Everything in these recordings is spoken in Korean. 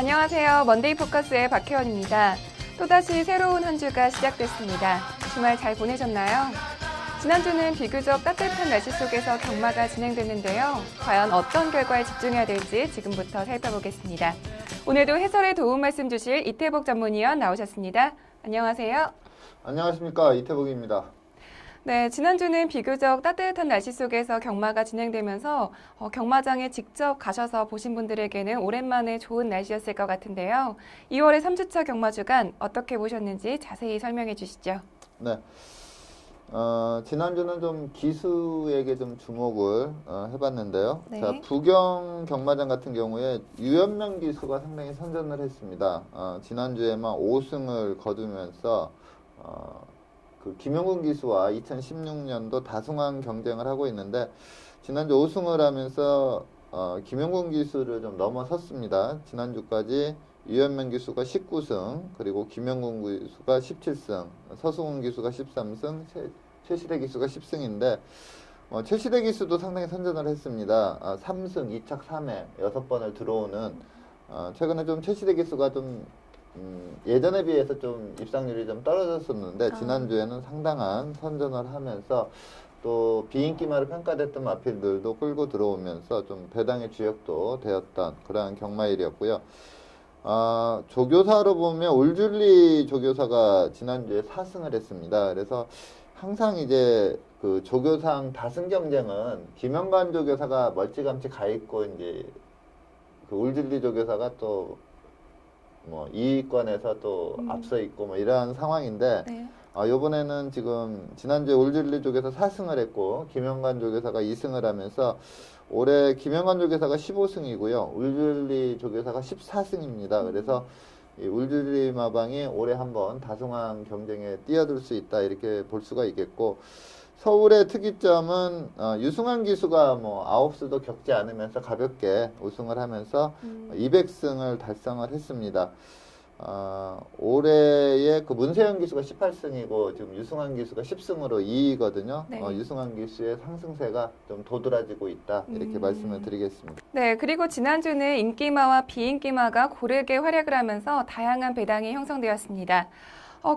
안녕하세요. 먼데이 포커스의 박혜원입니다. 또다시 새로운 한 주가 시작됐습니다. 주말 잘 보내셨나요? 지난주는 비교적 따뜻한 날씨 속에서 경마가 진행됐는데요. 과연 어떤 결과에 집중해야 될지 지금부터 살펴보겠습니다. 오늘도 해설에 도움 말씀 주실 이태복 전문위원 나오셨습니다. 안녕하세요. 안녕하십니까, 이태복입니다. 네, 지난주는 비교적 따뜻한 날씨 속에서 경마가 진행되면서 경마장에 직접 가셔서 보신 분들에게는 오랜만에 좋은 날씨였을 것 같은데요. 2월의 3주차 경마 주간 어떻게 보셨는지 자세히 설명해 주시죠. 네. 지난주는 좀 기수에게 좀 주목을 해봤는데요. 네. 자, 부경 경마장 같은 경우에 유연명 기수가 상당히 선전을 했습니다. 지난주에만 5승을 거두면서 그 김영군 기수와 2016년도 다승왕 경쟁을 하고 있는데 지난주 5승을 하면서 김영군 기수를 좀 넘어섰습니다. 지난주까지 유연명 기수가 19승, 그리고 김영군 기수가 17승, 서승훈 기수가 13승, 최시대 기수가 10승인데 최시대 기수도 상당히 선전을 했습니다. 3승, 2착 3회, 6번을 들어오는 최근에 좀 최시대 기수가 좀 예전에 비해서 좀 입상률이 좀 떨어졌었는데 지난주에는 상당한 선전을 하면서 또 비인기마로 평가됐던 마필들도 끌고 들어오면서 좀 배당의 주역도 되었던 그러한 경마일이었고요. 조교사로 보면 올줄리 조교사가 지난주에 4승을 했습니다. 그래서 항상 이제 그 조교상 다승 경쟁은 김영관 조교사가 멀찌감치 가 있고 이제 그 올줄리 조교사가 또 뭐 2위권에서 또 앞서 있고 뭐 이러한 상황인데 네. 요번에는 지금 지난주에 올줄리 조교사 4승을 했고 김영관 조교사가 2승을 하면서 올해 김영관 조교사가 15승이고요. 울줄리 조교사가 14승입니다. 그래서 이 울줄리 마방이 올해 한번 다승왕 경쟁에 뛰어들 수 있다 이렇게 볼 수가 있겠고, 서울의 특이점은 유승환 기수가 뭐 9수도 겪지 않으면서 가볍게 우승을 하면서 200승을 달성을 했습니다. 올해의 그 문세영 기수가 18승이고 지금 유승환 기수가 10승으로 2위거든요. 네. 유승환 기수의 상승세가 좀 도드라지고 있다 이렇게 말씀을 드리겠습니다. 네, 그리고 지난주는 인기마와 비인기마가 고르게 활약을 하면서 다양한 배당이 형성되었습니다.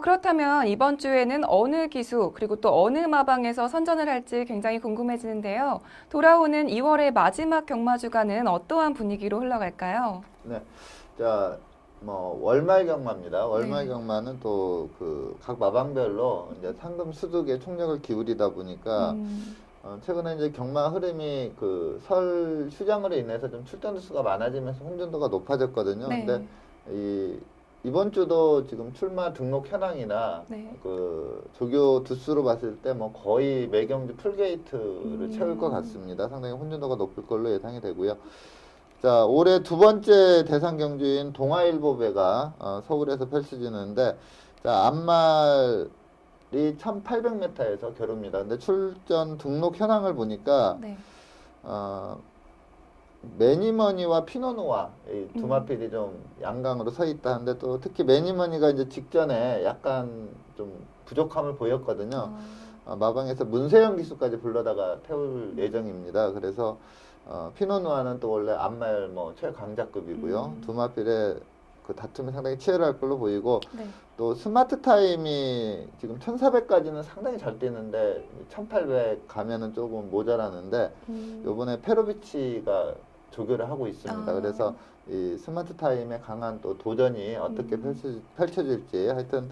그렇다면 이번 주에는 어느 기수 그리고 또 어느 마방에서 선전을 할지 굉장히 궁금해지는데요. 돌아오는 2월의 마지막 경마 주간은 어떠한 분위기로 흘러갈까요? 네, 자, 뭐 월말 경마입니다. 월말 네. 경마는 또 그 각 마방별로 이제 상금 수득에 총력을 기울이다 보니까 최근에 이제 경마 흐름이 그 설 휴장으로 인해서 좀 출전 수가 많아지면서 혼전도가 높아졌거든요. 네. 근데 이번 주도 지금 출마 등록 현황이나 네. 그 조교 두수로 봤을 때 뭐 거의 매경주 풀게이트를 채울 것 같습니다. 상당히 혼전도가 높을 걸로 예상이 되고요. 자, 올해 두 번째 대상 경주인 동아일보배가 서울에서 펼쳐지는데, 자, 앞말이 1800m에서 겨룹니다. 근데 출전 등록 현황을 보니까 네. 매니머니와 피노누아 이 두 마필이 좀 양강으로 서 있다 하는데, 또 특히 매니머니가 이제 직전에 약간 좀 부족함을 보였거든요. 마방에서 문세영 기수까지 불러다가 태울 예정입니다. 그래서 피노누아는 또 원래 앞말 뭐 최강자급이고요. 두 마필의 그 다툼이 상당히 치열할 걸로 보이고, 네. 또 스마트 타임이 지금 1400까지는 상당히 잘 뛰는데 1800 가면은 조금 모자라는데 요번에 페로비치가 조교를 하고 있습니다. 그래서 이 스마트 타임에 강한 또 도전이 어떻게 펼쳐질지 하여튼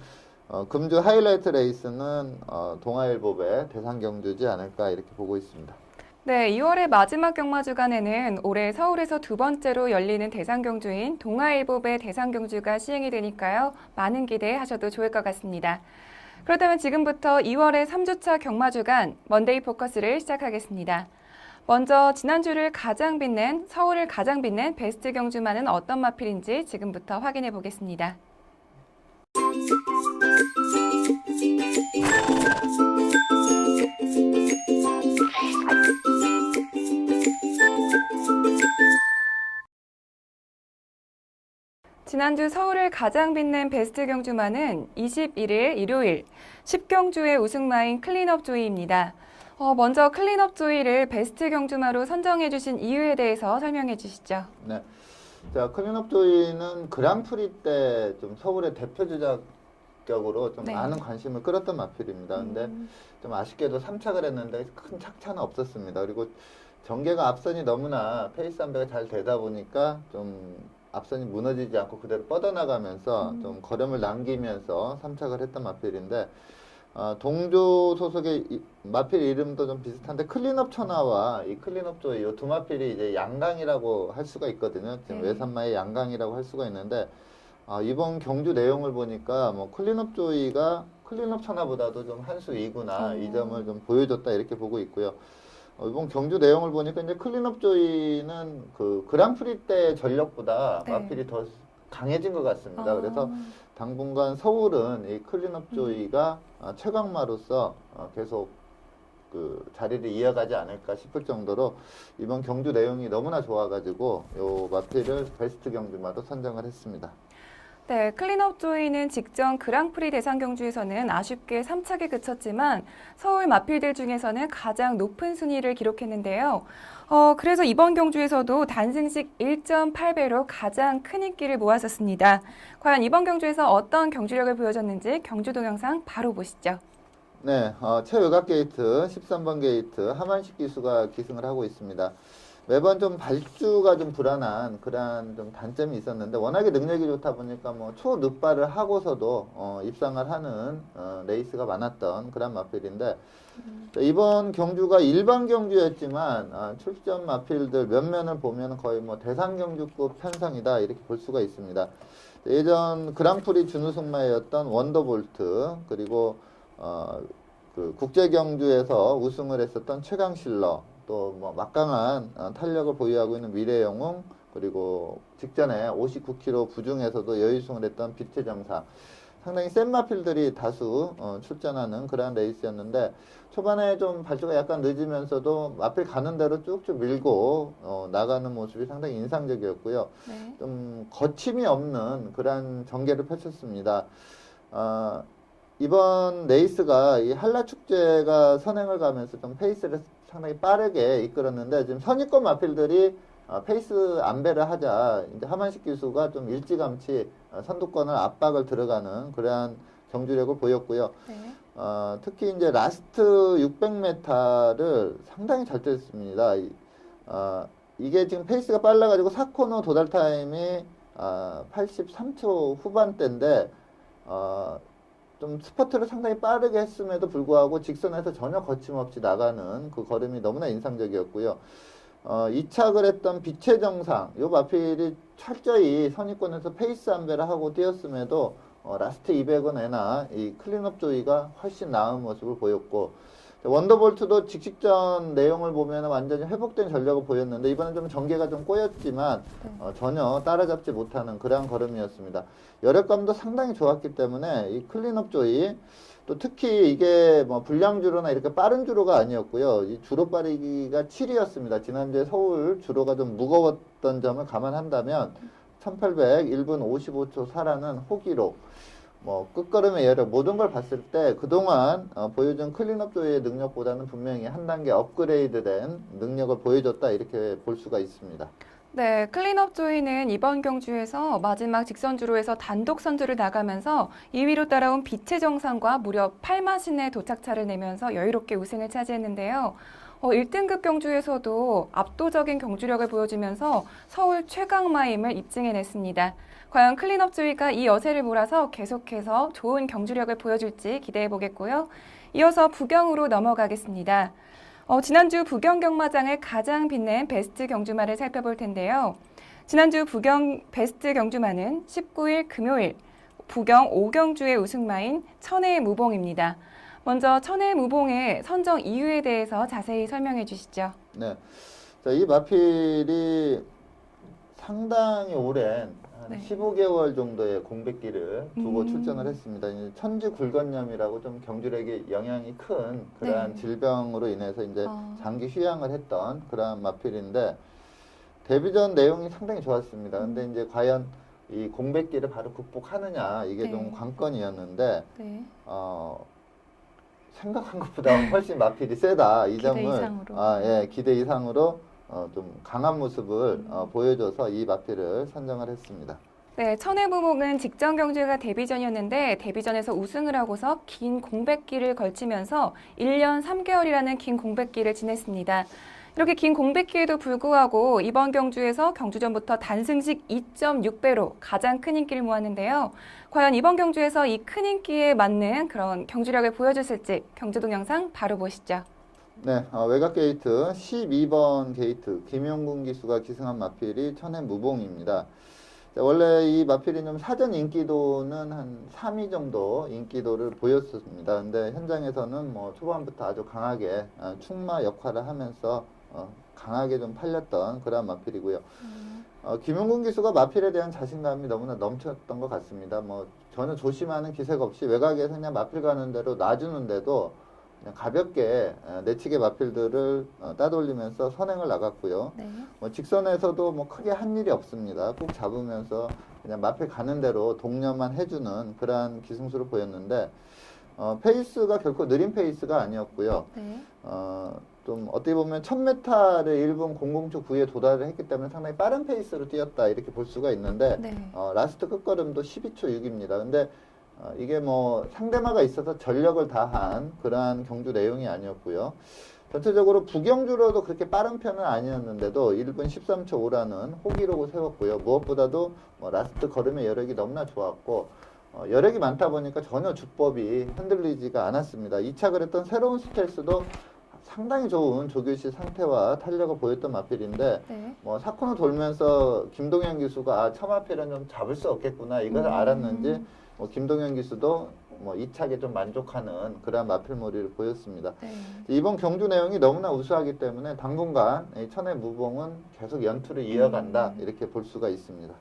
금주 하이라이트 레이스는 동아일보배 대상 경주지 않을까 이렇게 보고 있습니다. 네, 2월의 마지막 경마 주간에는 올해 서울에서 두 번째로 열리는 대상 경주인 동아일보배 대상 경주가 시행이 되니까요. 많은 기대하셔도 좋을 것 같습니다. 그렇다면 지금부터 2월의 3주차 경마 주간 먼데이 포커스를 시작하겠습니다. 먼저 지난주를 가장 빛낸 서울을 가장 빛낸 베스트 경주마는 어떤 마필인지 지금부터 확인해 보겠습니다. 지난주 서울을 가장 빛낸 베스트 경주마는 21일 일요일 10경주의 우승마인 클린업 조이입니다. 먼저 클린업 조이를 베스트 경주마로 선정해 주신 이유에 대해서 설명해 주시죠. 네. 자, 클린업 조이는 그랑프리 때 좀 서울의 대표 주자격으로 좀 네. 많은 관심을 끌었던 마필입니다. 근데 좀 아쉽게도 3착을 했는데 큰 착차는 없었습니다. 그리고 전개가 앞선이 너무나 페이스 안배가 잘 되다 보니까 좀 앞선이 무너지지 않고 그대로 뻗어나가면서 좀 걸음을 남기면서 3착을 했던 마필인데 동조 소속의 마필 이름도 좀 비슷한데 클린업 천하와 이 클린업 조이 이 두 마필이 이제 양강이라고 할 수가 있거든요. 지금 네. 외산마의 양강이라고 할 수가 있는데 이번 경주 내용을 보니까 뭐 클린업 조이가 클린업 천하보다도 좀 한 수 위구나 이 점을 좀 보여줬다 이렇게 보고 있고요. 이번 경주 내용을 보니까 이제 클린업 조이는 그 그랑프리 때 전력보다 네. 마필이 더 강해진 것 같습니다. 아. 그래서 당분간 서울은 이 클린업 조이가 최강마로서 계속 그 자리를 이어가지 않을까 싶을 정도로 이번 경주 내용이 너무나 좋아가지고 요 마필을 베스트 경주마로 선정을 했습니다. 네, 클린업 조이는 직전 그랑프리 대상 경주에서는 아쉽게 3착에 그쳤지만 서울 마필들 중에서는 가장 높은 순위를 기록했는데요. 그래서 이번 경주에서도 단승식 1.8배로 가장 큰 인기를 모았었습니다. 과연 이번 경주에서 어떤 경주력을 보여줬는지 경주 동영상 바로 보시죠. 네, 최외곽 게이트 13번 게이트 하만식 기수가 기승을 하고 있습니다. 매번 좀 발주가 좀 불안한 그런 좀 단점이 있었는데 워낙에 능력이 좋다 보니까 뭐 초늦발을 하고서도 입상을 하는 레이스가 많았던 그런 마필인데 이번 경주가 일반 경주였지만 출전 마필들 몇면을 보면 거의 뭐 대상 경주급 편성이다 이렇게 볼 수가 있습니다. 예전 그랑프리 준우승마였던 원더볼트 그리고 그 국제 경주에서 우승을 했었던 최강실러 또 뭐 막강한 탄력을 보유하고 있는 미래영웅 그리고 직전에 59km 부중에서도 여유승을 했던 빛의 정사 상당히 센 마필들이 다수 출전하는 그런 레이스였는데 초반에 좀 발주가 약간 늦으면서도 마필 가는 대로 쭉쭉 밀고 나가는 모습이 상당히 인상적이었고요. 네. 좀 거침이 없는 그런 전개를 펼쳤습니다. 이번 레이스가 이 한라축제가 선행을 가면서 좀 페이스를 상당히 빠르게 이끌었는데 지금 선입권 마필들이 페이스 안배를 하자 이제 하만식 기수가 좀 일찌감치 선두권을 압박을 들어가는 그러한 경주력을 보였고요. 네. 특히 이제 라스트 600m를 상당히 잘 뛰었습니다. 이게 지금 페이스가 빨라가지고 4코너 도달 타임이 83초 후반대인데 좀 스퍼트를 상당히 빠르게 했음에도 불구하고 직선에서 전혀 거침없이 나가는 그 걸음이 너무나 인상적이었고요. 2착을 했던 빛의 정상, 요 마필이 철저히 선입권에서 페이스 안배를 하고 뛰었음에도 라스트 200은 애나 이 클린업 조이가 훨씬 나은 모습을 보였고 원더볼트도 직직전 내용을 보면 완전히 회복된 전력을 보였는데 이번엔 좀 전개가 좀 꼬였지만 전혀 따라잡지 못하는 그러한 걸음이었습니다. 여력감도 상당히 좋았기 때문에 이 클린업 조이 또 특히 이게 뭐 불량주로나 이렇게 빠른 주로가 아니었고요. 이 주로 빠르기가 7위였습니다. 지난주에 서울 주로가 좀 무거웠던 점을 감안한다면 1800 1분 55초 4라는 호기록 뭐 끝걸음의 여력 모든 걸 봤을 때 그동안 보여준 클린업 조이의 능력보다는 분명히 한 단계 업그레이드된 능력을 보여줬다 이렇게 볼 수가 있습니다. 네, 클린업 조이는 이번 경주에서 마지막 직선 주로에서 단독 선두를 나가면서 2위로 따라온 빛의 정상과 무려 8마신의 도착차를 내면서 여유롭게 우승을 차지했는데요. 1등급 경주에서도 압도적인 경주력을 보여주면서 서울 최강마임을 입증해냈습니다. 과연 클린업 조이가 이 여세를 몰아서 계속해서 좋은 경주력을 보여줄지 기대해 보겠고요. 이어서 부경으로 넘어가겠습니다. 지난주 부경 경마장을 가장 빛낸 베스트 경주마를 살펴볼 텐데요. 지난주 부경 베스트 경주마는 19일 금요일 부경 5경주의 우승마인 천혜의 무봉입니다. 먼저 천혜의 무봉의 선정 이유에 대해서 자세히 설명해 주시죠. 네, 자, 이 마필이 상당히 오랜 한 네. 15개월 정도의 공백기를 두고 음. 출전을 했습니다. 이제 천지굴건염이라고 좀 경주력에 영향이 큰 그러한 네. 질병으로 인해서 이제 아. 장기 휴양을 했던 그러한 마필인데 데뷔전 내용이 상당히 좋았습니다. 근데 이제 과연 이 공백기를 바로 극복하느냐 이게 네. 좀 관건이었는데 네. 생각한 것보다 훨씬 마필이 세다. 이 기대 점을 이상으로. 기대 이상으로 좀 강한 모습을 보여줘서 이 마필을 선정을 했습니다. 네, 천혜무봉은 직전 경주가 데뷔전이었는데 데뷔전에서 우승을 하고서 긴 공백기를 걸치면서 1년 3개월이라는 긴 공백기를 지냈습니다. 이렇게 긴 공백기에도 불구하고 이번 경주에서 경주 전부터 단승식 2.6배로 가장 큰 인기를 모았는데요. 과연 이번 경주에서 이 큰 인기에 맞는 그런 경주력을 보여줬을지 경주 동영상 바로 보시죠. 네, 외곽 게이트 12번 게이트 김용군 기수가 기승한 마필이 천혜무봉입니다. 원래 이 마필이 좀 사전 인기도는 한 3위 정도 인기도를 보였습니다. 근데 현장에서는 뭐 초반부터 아주 강하게 충마 역할을 하면서 강하게 좀 팔렸던 그런 마필이고요. 김용군 기수가 마필에 대한 자신감이 너무나 넘쳤던 것 같습니다. 뭐 전혀 조심하는 기색 없이 외곽에서 그냥 마필 가는 대로 놔주는데도 그냥 가볍게 내치게 마필들을 따돌리면서 선행을 나갔고요. 네. 직선에서도 뭐 크게 한 일이 없습니다. 꼭 잡으면서 그냥 마필 가는 대로 독려만 해주는 그러한 기승수를 보였는데 페이스가 결코 느린 페이스가 아니었고요. 네. 좀 어떻게 보면 1000m를 1분 007 9에 도달을 했기 때문에 상당히 빠른 페이스로 뛰었다 이렇게 볼 수가 있는데 네. 라스트 끝걸음도 12초 6입니다. 근데 이게 뭐 상대마가 있어서 전력을 다한 그러한 경주 내용이 아니었고요. 전체적으로 부경주로도 그렇게 빠른 편은 아니었는데도 1분 13초 5라는 호기록을 세웠고요. 무엇보다도 뭐 라스트 걸음의 여력이 너무나 좋았고 여력이 많다 보니까 전혀 주법이 흔들리지가 않았습니다. 2착을 했던 새로운 스텔스도 상당히 좋은 조규시 상태와 탄력을 보였던 마필인데 네. 뭐 사코너 돌면서 김동현 기수가 처마필은 좀 잡을 수 없겠구나 이걸 알았는지 뭐 김동현 기수도 뭐 2착에 좀 만족하는 그런 마필몰이를 보였습니다. 네. 이번 경주 내용이 너무나 우수하기 때문에 당분간 이 천혜무봉은 계속 연투를 이어간다 이렇게 볼 수가 있습니다.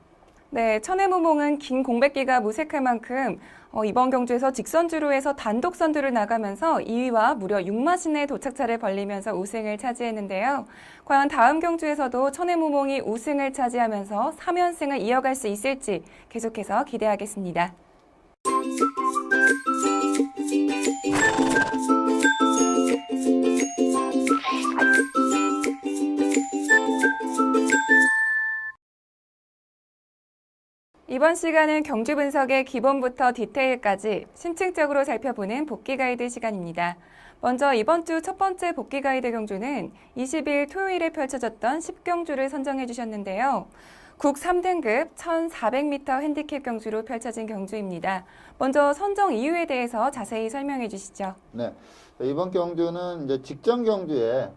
네, 천혜무봉은 긴 공백기가 무색할 만큼 이번 경주에서 직선주로 해서 단독 선두를 나가면서 2위와 무려 6마신의 도착차를 벌리면서 우승을 차지했는데요. 과연 다음 경주에서도 천혜무봉이 우승을 차지하면서 3연승을 이어갈 수 있을지 계속해서 기대하겠습니다. 이번 시간은 경주 분석의 기본부터 디테일까지 심층적으로 살펴보는 복귀 가이드 시간입니다. 먼저 이번 주 첫 번째 복귀 가이드 경주는 20일 토요일에 펼쳐졌던 10경주를 선정해 주셨는데요. 국 3등급 1400m 핸디캡 경주로 펼쳐진 경주입니다. 먼저 선정 이유에 대해서 자세히 설명해 주시죠. 네. 이번 경주는 이제 직전 경주에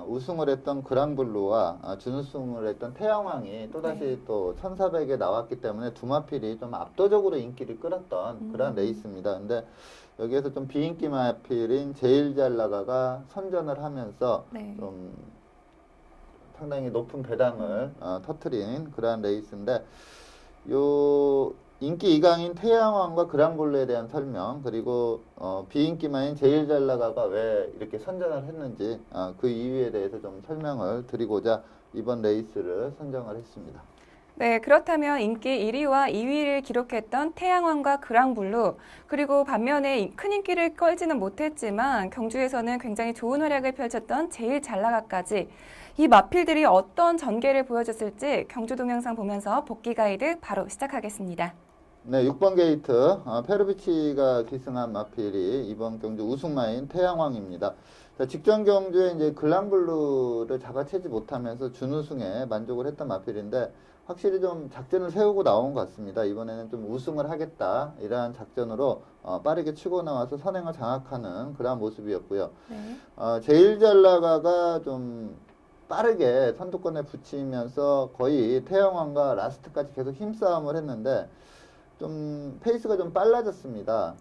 우승을 했던 그랑블루와 준우승을 했던 태양왕이 또다시 또 1400에 나왔기 때문에 두 마필이 좀 압도적으로 인기를 끌었던 그런 레이스입니다. 근데 여기에서 좀 비인기 마필인 제일 잘 나가가 선전을 하면서 네. 좀 상당히 높은 배당을 터트린 그러한 레이스인데 요 인기 2강인 태양왕과 그랑블루에 대한 설명 그리고 비인기만인 제일 잘 나가가 왜 이렇게 선전을 했는지 그 이유에 대해서 좀 설명을 드리고자 이번 레이스를 선정을 했습니다. 네, 그렇다면 인기 1위와 2위를 기록했던 태양왕과 그랑블루, 그리고 반면에 큰 인기를 끌지는 못했지만 경주에서는 굉장히 좋은 활약을 펼쳤던 제일 잘 나가까지 이 마필들이 어떤 전개를 보여줬을지 경주 동영상 보면서 복귀 가이드 바로 시작하겠습니다. 네, 6번 게이트 페르비치가 기승한 마필이 이번 경주 우승마인 태양왕입니다. 자, 직전 경주에 이제 그랑블루를 잡아채지 못하면서 준우승에 만족을 했던 마필인데 확실히 좀 작전을 세우고 나온 것 같습니다. 이번에는 좀 우승을 하겠다 이러한 작전으로 빠르게 치고 나와서 선행을 장악하는 그러한 모습이었고요. 네. 제일 잘 나가가 좀 빠르게 선두권에 붙이면서 거의 태양왕과 라스트까지 계속 힘싸움을 했는데 좀 페이스가 좀 빨라졌습니다.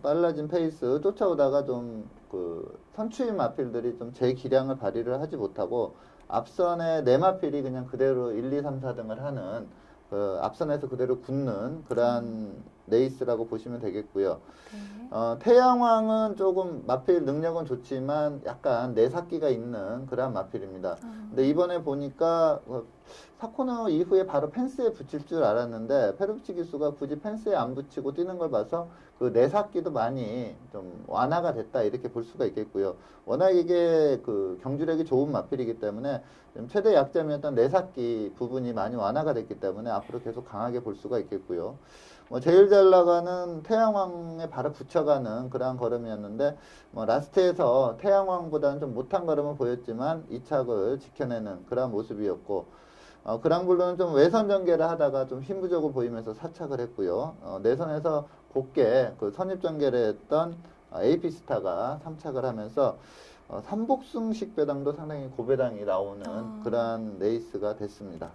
빨라진 페이스 쫓아오다가 좀 그 선추임 마필들이 좀 제 기량을 발휘를 하지 못하고 앞선의 네 마필이 그냥 그대로 1, 2, 3, 4등을 하는 그 앞선에서 그대로 굳는 그러한 레이스라고 보시면 되겠고요. 네. 태양왕은 조금 마필 능력은 좋지만 약간 내삭기가 있는 그런 마필입니다. 근데 이번에 보니까 사코너 이후에 바로 펜스에 붙일 줄 알았는데 페루비치 기수가 굳이 펜스에 안 붙이고 뛰는 걸 봐서 그 내삭기도 많이 좀 완화가 됐다 이렇게 볼 수가 있겠고요. 워낙 이게 그 경주력이 좋은 마필이기 때문에 좀 최대 약점이었던 내삭기 부분이 많이 완화가 됐기 때문에 앞으로 계속 강하게 볼 수가 있겠고요. 제일 잘 나가는 태양왕에 바로 붙여가는 그러한 걸음이었는데 라스트에서 태양왕보다는 좀 못한 걸음을 보였지만 이착을 지켜내는 그러한 모습이었고 그랑블루는 좀 외선 전개를 하다가 좀 힘 부족을 보이면서 사착을 했고요. 내선에서 곱게 그 선입 전개를 했던 에이피스타가 3착을 하면서 삼복승식 배당도 상당히 고배당이 나오는 그러한 레이스가 됐습니다.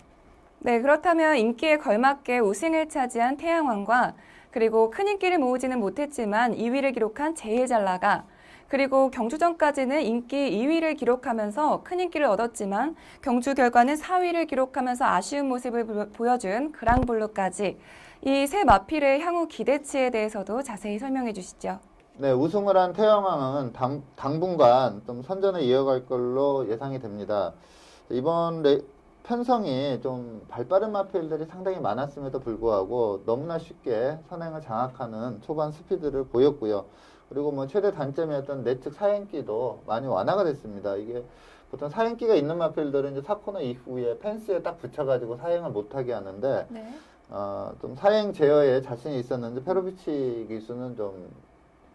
네, 그렇다면 인기에 걸맞게 우승을 차지한 태양왕과 그리고 큰 인기를 모으지는 못했지만 2위를 기록한 제일 잘 나가 그리고 경주 전까지는 인기 2위를 기록하면서 큰 인기를 얻었지만 경주 결과는 4위를 기록하면서 아쉬운 모습을 보여준 그랑블루까지 이 세 마필의 향후 기대치에 대해서도 자세히 설명해 주시죠. 네, 우승을 한 태양왕은 당분간 좀 선전을 이어갈 걸로 예상이 됩니다. 이번 편성이 좀 발빠른 마필들이 상당히 많았음에도 불구하고 너무나 쉽게 선행을 장악하는 초반 스피드를 보였고요. 그리고 최대 단점이었던 내측 사행기도 많이 완화가 됐습니다. 이게 보통 사행기가 있는 마필들은 이제 사코너 이후에 펜스에 딱 붙여가지고 사행을 못하게 하는데, 네. 좀 사행 제어에 자신이 있었는지 페로비치 기수는 좀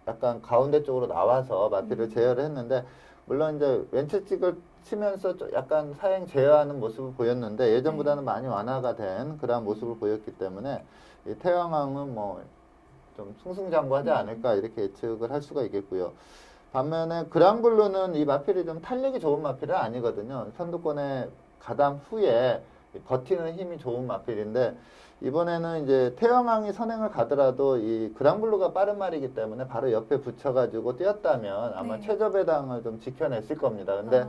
약간 가운데 쪽으로 나와서 마필을 제어를 했는데, 물론 이제 왼측찍을 치면서 약간 사행 제어하는 모습을 보였는데 예전보다는 많이 완화가 된 그런 모습을 보였기 때문에 이 태양왕은 좀 승승장구하지 않을까 이렇게 예측을 할 수가 있겠고요. 반면에 그랑블루는 이 마필이 좀 탄력이 좋은 마필은 아니거든요. 선두권에 가담 후에 버티는 힘이 좋은 마필인데 이번에는 이제 태양왕이 선행을 가더라도 이 그랑블루가 빠른 말이기 때문에 바로 옆에 붙여가지고 뛰었다면 아마 네. 최저 배당을 좀 지켜냈을 겁니다. 근데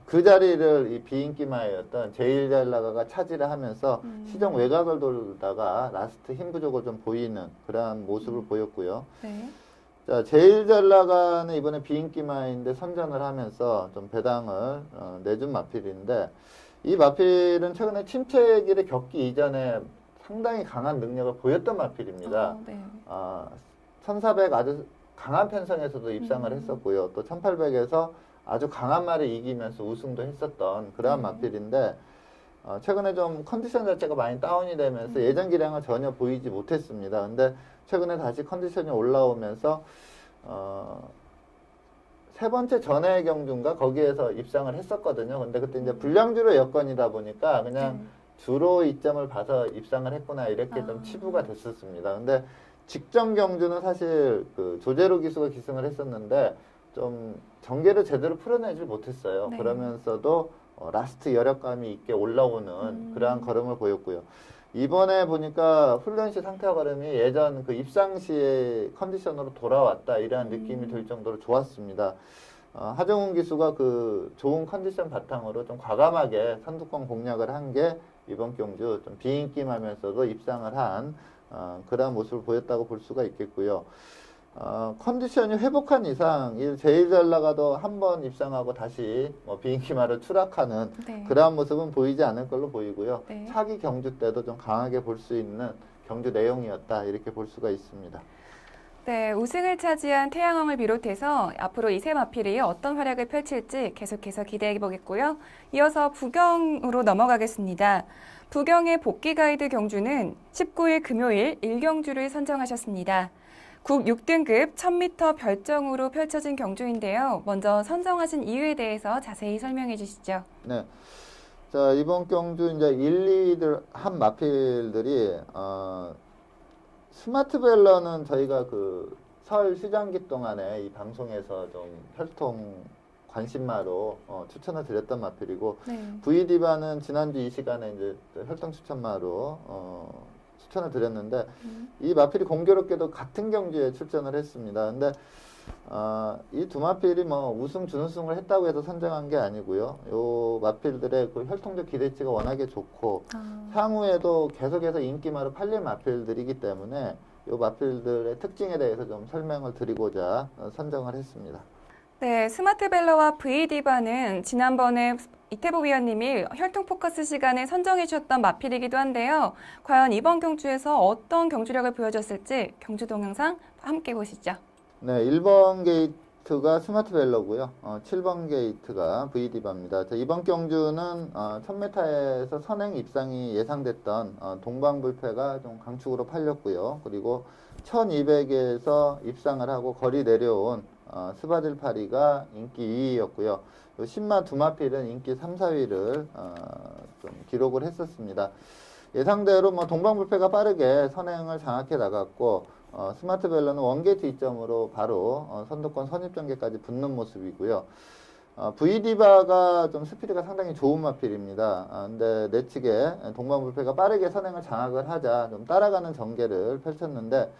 그 자리를 이 비인기마였던 제일 잘 나가가 차지를 하면서 시정 외곽을 돌다가 라스트 힘 부족을 좀 보이는 그러한 모습을 보였고요. 네. 자, 제일 잘 나가는 이번에 비인기마인데 선전을 하면서 좀 배당을 내준 마필인데 이 마필은 최근에 침체기를 겪기 이전에 상당히 강한 능력을 보였던 마필입니다. 네. 1400 아주 강한 편성에서도 입상을 했었고요. 또 1800에서 아주 강한 말을 이기면서 우승도 했었던 그러한 마필인데 최근에 좀 컨디션 자체가 많이 다운이 되면서 예전 기량을 전혀 보이지 못했습니다. 근데 최근에 다시 컨디션이 올라오면서 세 번째 전회 경주인가 거기에서 입상을 했었거든요. 근데 그때 이제 불량주로 여건이다 보니까 그냥 주로 이점을 봐서 입상을 했구나 이렇게 좀 치부가 됐었습니다. 근데 직전 경주는 사실 그 조제로 기수가 기승을 했었는데 좀 전개를 제대로 풀어내질 못했어요. 네. 그러면서도 라스트 여력감이 있게 올라오는 그러한 걸음을 보였고요. 이번에 보니까 훈련 시 상태와 걸음이 예전 그 입상 시의 컨디션으로 돌아왔다 이러한 느낌이 들 정도로 좋았습니다. 하정훈 기수가 그 좋은 컨디션 바탕으로 좀 과감하게 선두권 공략을 한 게 이번 경주 좀 비인기하면서도 입상을 한 그러한 모습을 보였다고 볼 수가 있겠고요. 컨디션이 회복한 이상 제일 잘 나가도 한 번 입상하고 다시 비인기마를 추락하는 네. 그러한 모습은 보이지 않을 걸로 보이고요. 네. 차기 경주 때도 좀 강하게 볼 수 있는 경주 내용이었다 이렇게 볼 수가 있습니다. 네, 우승을 차지한 태양왕을 비롯해서 앞으로 이 세 마필이 어떤 활약을 펼칠지 계속해서 기대해 보겠고요. 이어서 부경으로 넘어가겠습니다. 부경의 복귀 가이드 경주는 19일 금요일 1경주를 선정하셨습니다. 국 6등급 1000m 별정으로 펼쳐진 경주인데요. 먼저 선정하신 이유에 대해서 자세히 설명해 주시죠. 네. 자, 이번 경주 이제 1, 2들 한 마필들이 스마트 밸런은 저희가 그 설 휴장기 동안에 이 방송에서 좀 혈통 관심마로 추천을 드렸던 마필이고 네. VD바는 지난주 이 시간에 이제 혈통 추천마로 추천을 드렸는데 이 마필이 공교롭게도 같은 경주에 출전을 했습니다. 근데 이 두 마필이 우승 준우승을 했다고 해서 선정한 게 아니고요. 요 마필들의 그 혈통적 기대치가 워낙에 좋고 향후에도 계속해서 인기마로 팔릴 마필들이기 때문에 이 마필들의 특징에 대해서 좀 설명을 드리고자 선정을 했습니다. 네, 스마트벨러와 V디바는 지난번에 이태보 위원님이 혈통 포커스 시간에 선정해 주셨던 마필이기도 한데요. 과연 이번 경주에서 어떤 경주력을 보여줬을지 경주 동영상 함께 보시죠. 네, 1번 게이트가 스마트벨러고요. 7번 게이트가 V디바입니다. 이번 경주는 1000m에서 선행 입상이 예상됐던 동방불패가 좀 강축으로 팔렸고요. 그리고 1200에서 입상을 하고 거리 내려온 스바딜파리가 인기 2위였고요. 10마 두 마필은 인기 3, 4위를 좀 기록을 했었습니다. 예상대로 뭐 동방불패가 빠르게 선행을 장악해 나갔고 스마트벨러는 원게이트 이점으로 바로 선두권 선입전개까지 붙는 모습이고요. V디바가 좀 스피드가 상당히 좋은 마필입니다. 근데 내측에 동방불패가 빠르게 선행을 장악을 하자 좀 따라가는 전개를 펼쳤는데